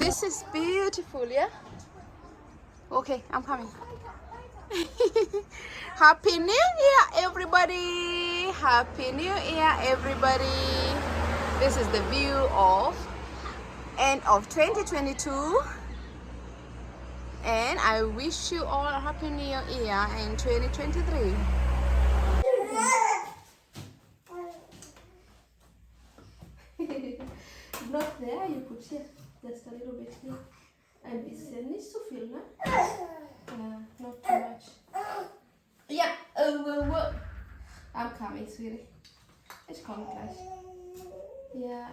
This is beautiful, yeah? Okay, I'm coming. Happy New Year, everybody! Happy New Year, everybody! This is the view of end of 2022. And I wish you all a happy new year in 2023. Not there, you put here, just a little bit here. And it needs to fill, no? Not too much. Yeah, I'm coming, sweetie. It's coming, guys. Yeah.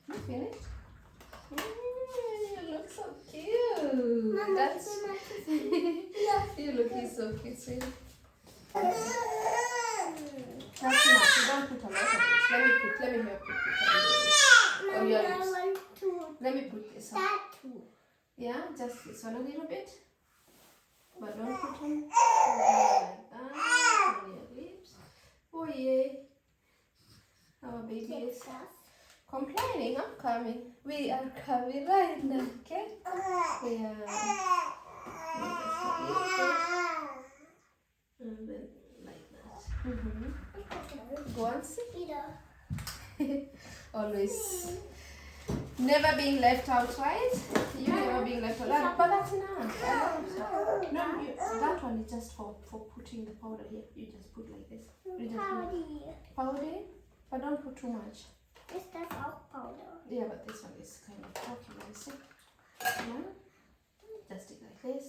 You finished? You look so cute. Mama, That's you looking so cute, sweetie. That's enough. You don't put a lot of this. Let me help you put a little bit. Oh, your lips. Let me put this on. Yeah, just this one a little bit. But don't put on like that on your lips. Oh yeah. Our baby is complaining. I'm coming. We are coming right now, okay? Yeah. And then like that. Go on, sit. Always. Never being left out, right? You never being left out. But that's enough. No, that one is just for putting the powder here. You just put like this. You just powder. But don't put too much. Is that all powder? Yeah, but this one is kind of okay. Let me see. Yeah. Just stick like this.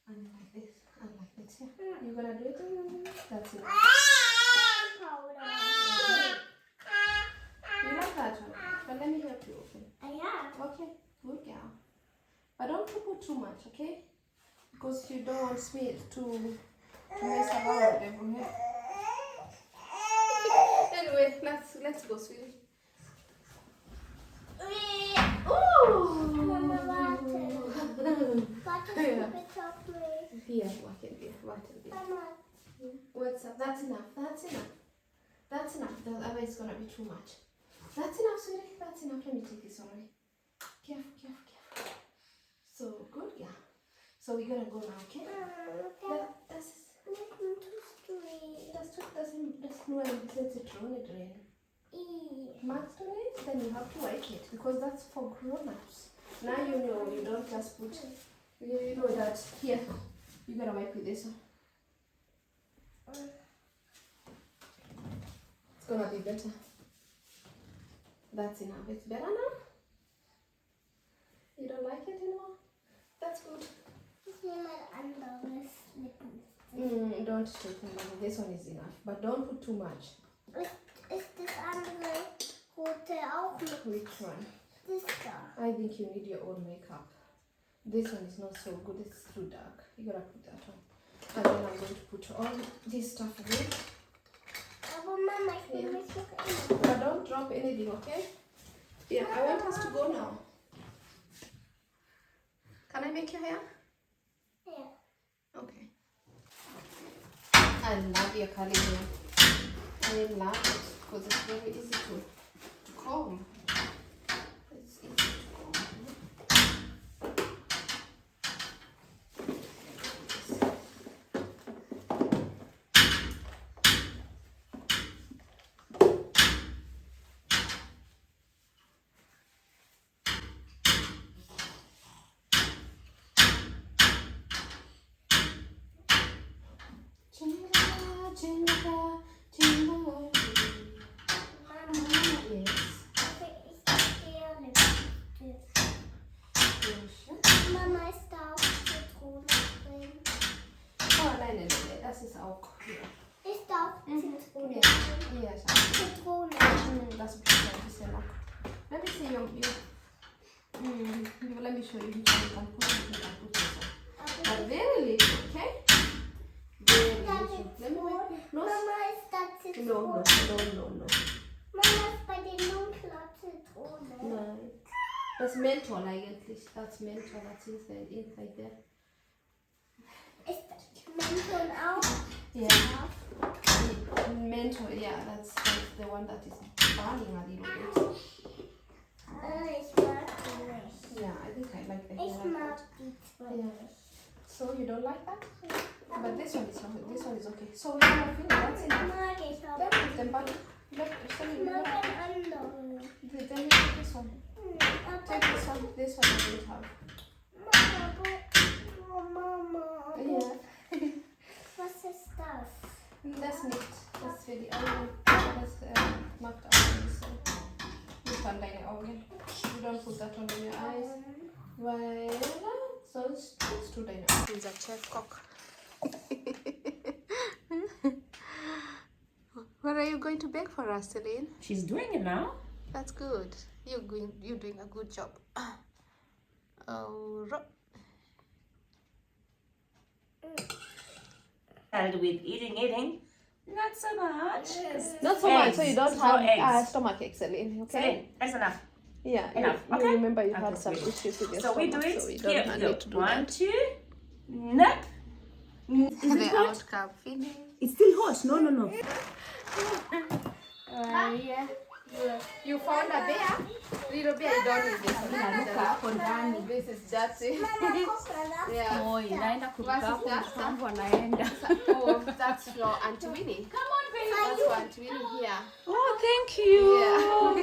And like this. And like this. Yeah. You gonna do it? That's it. Powder. You like that one? But let me help you open. Yeah. Okay, good girl. But don't put too much, okay? Because you don't want me to mess around everywhere. Anyway, let's go, sweetie. Mama, water. Water is a bit chocolate. Here, water. Mama. What's up? That's enough. That's enough. The other is gonna be too much. That's enough, sweetie. That's enough. Let me take this away. Careful. So good, yeah. So we're gonna go now, okay? Das nur ein bisschen Zitrone drin. Magst du nicht? Then you have to wipe it because that's for grown-ups. Now you know you don't just put. You know that here. You gotta wipe with this one. It's gonna be better. That's enough. It's better now? You don't like it anymore? That's good. Don't take them. This one is enough. But don't put too much. Ist das andere rote auch mit? Which one? Das da. I think you need your own makeup. This one is not so good. It's too dark. You gotta put that one. And then I'm going to put all this stuff away. Aber Mama, ich will mich noch immer. But don't drop anything, okay? Yeah, I want us to go now. Can I make your hair? Yeah. Okay. I love your curly hair. I love it because it's very easy to comb. It's easy to comb. Mama, ist da auch Zitrone drin? Oh, nein, das ist auch hier. Ist da auch Zitrone Ja, drin? ja, Zitrone. das braucht ein bisschen noch. Let me see you. Let me show you which one you can put it. But very little, okay? Very little. Let me make it. No, Mama, ist da Zitrone? no. Mama, ist bei den dunkler Zitrone? Nein. Das Menthol eigentlich. That's Menthol. That's inside there. Ist Menthol auch? Ja. Mento, yeah, that's the one that is burning a little bit. It's not delicious. Yeah, I think I like the It's like not that. Yeah. So you don't like that? But this one is not. This one is okay. So we have finished. That's enough. Then put them back. Then you take this one. Take this one. This one I don't have. Yeah. What's this stuff? That's neat. That's for the onion. That's knocked out on this one. This one like onion. You don't put that on in your eyes. Well, so it's too dynamic. He's a chef cook. What are you going to bake for us, Celine? She's doing it now. That's good. You're doing a good job. And with eating, not so much. Not so much, so you don't have stomach ache, Celine. Okay. Celine, that's enough. Yeah. Enough. You Okay. remember you Okay, had some good. issues with your So stomach, we do it. so you Here don't we go. need to do 1, that. 2. Nip. Is it The hot? outcome finish. It's still hot. No. Yeah. You found a bear? Little bear, you don't need this one. This is dirty. Yeah. Oh, inaenda kuruka hapo mtambo anaenda. Oh, that's your Auntie Winnie. Come on, baby. That's your Auntie Winnie here. Oh, thank you. Yeah.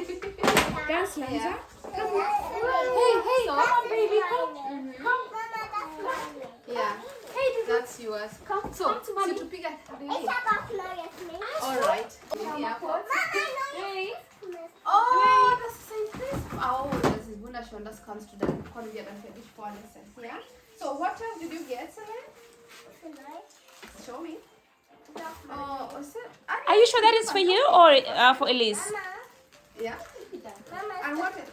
Dance, Lanza. Hey, come on, baby. Come. Yeah. Hey, That's yours. Come. So, come to mommy. to pick a ich habe auch neue Milch. all right. Yeah. Hey. Oh, das ist ein Crisp. Oh, das ist wunderschön. Das kannst du dann, können wir dann für dich vorlesen. Ja? So, what else did you get, Celine? Show me. Oh, what's it? Are you sure that is for you or for Elise? Yeah. And what did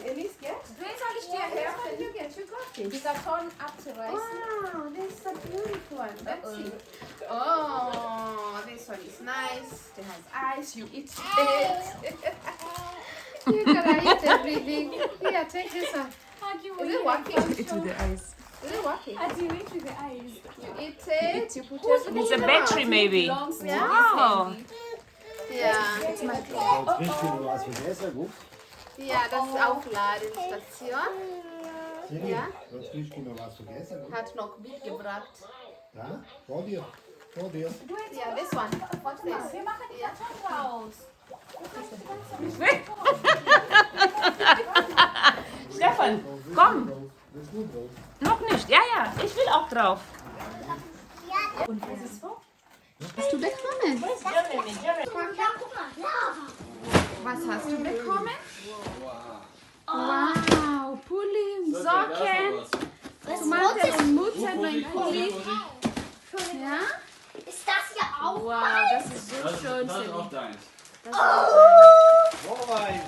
Elise get? Soll ich dir helfen? You get, you got it. These are torn up to rice. Wow, this is a beautiful one. Let's see. Oh, this one is nice. It has ice. You eat it. You gotta eat everything. Here, take this one. Is it working? It's with the ice. Is it working? How do you eat with the eyes? You eat it. You put everything. It's a battery maybe. Wow. Ja. Jetzt riecht du was vergessen, gut? Ja, das ist Aufladestation. Ja. Jetzt riecht du noch was vergessen, gut? Hat noch mitgebracht. Ja, vor dir. Ja, this one. What's this? Wir machen die Karton raus. Stefan, komm. Das ist gut drauf. Noch nicht. Ja, ich will auch drauf. Und was ist vor? Hast du bekommen? Germany. Was hast du bekommen? Wow, Pulli, Socken, Tomaten und Mutter, mein Pulli. Ja? Ist das ja auch? Wow, das ist so schön. Das ist auch deins. Vorwein.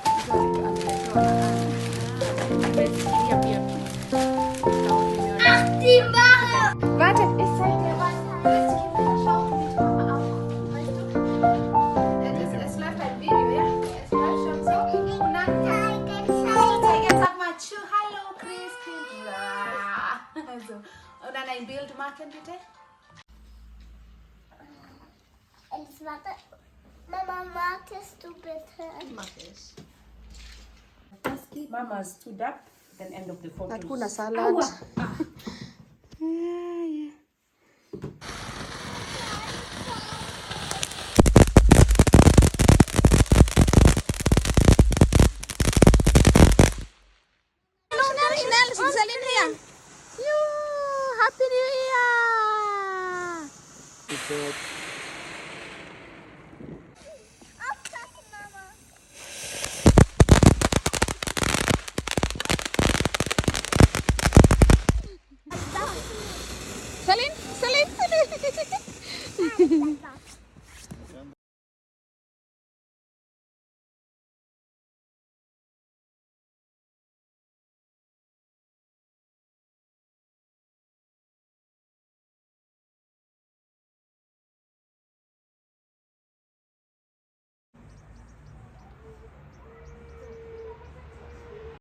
Ach, die Mache! Warte, ich zeig dir was. Willst du hinter der Schaukel mit Mama auch? Weißt du? Es läuft ein Video, ja? Es läuft schon so. Und dann jetzt sag mal Tschüss, hallo Christkind. Ja. Also, und dann ein Bild machen bitte. Jetzt warte. Mama, magst du bitte? Mach ich. Mama stood up. Then end of the photo. Hakuna salad. Schnell, Celine hier. Happy New Year. Aufpassen, Mama. Celine. Das